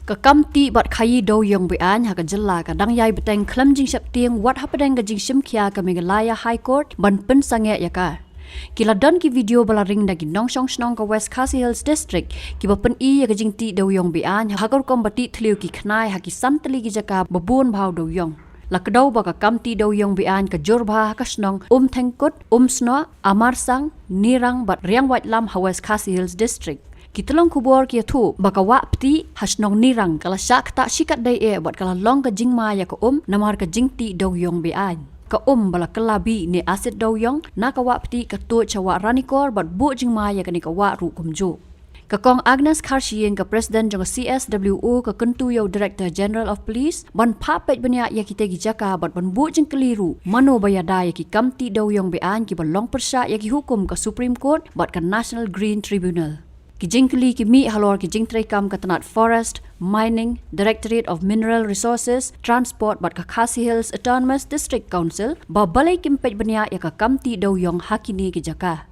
Ka kamti bat khayi Dewïong Beaiñ ha ka Jyllei ka dang yai beteng klam jing sap tiang wat hapedeng ka jing sim khia ka Meghalaya High Court ban pen sange ya ka. Kila don ki video bala ring dagi nong song snong ka WKH Hills District ki ba pen I ya ka Jingtih Dewïong Beaiñ ha kor kom bati thliu ki khnai ha ki santali ki jaka babun bhau Dewïong. Lakdau ba ka kamti Dewïong Beaiñ ka jurba ka snong thengkut sno amar sang nirang bat riang wat lam ha WKH Hills District. Kitalong kubor kia tu baka Wahptit hasnong nirang kala syak tak sikat dai bat kala long ka jingma ya ka namar ka Jingtih Dewïong Beaiñ. Ka bala kelabi ni asid Dewïong na ka Wahptit ka tu cawa Ranikor bat bu jingma ya ka ni ka wa ru kumju. Ka kong Agnes Karshieng ka President jong CSWO ka Kentuyo Director General of Police ban papet banya ya kita gi jaka bat ban bu jing keliru mano bayada ya ki kamti Dewïong Beaiñ ki balong persya ya ki hukum ka Supreme Court bat ka National Green Tribunal. Ki jingkeli ki mi halor ki Jingtih kam ka tanat Forest, Mining, Directorate of Mineral Resources, Transport bat ka Khasi Hills Autonomous District Council ba balai kimpet banya ya ka kamti Dewïong hakini ki jaka.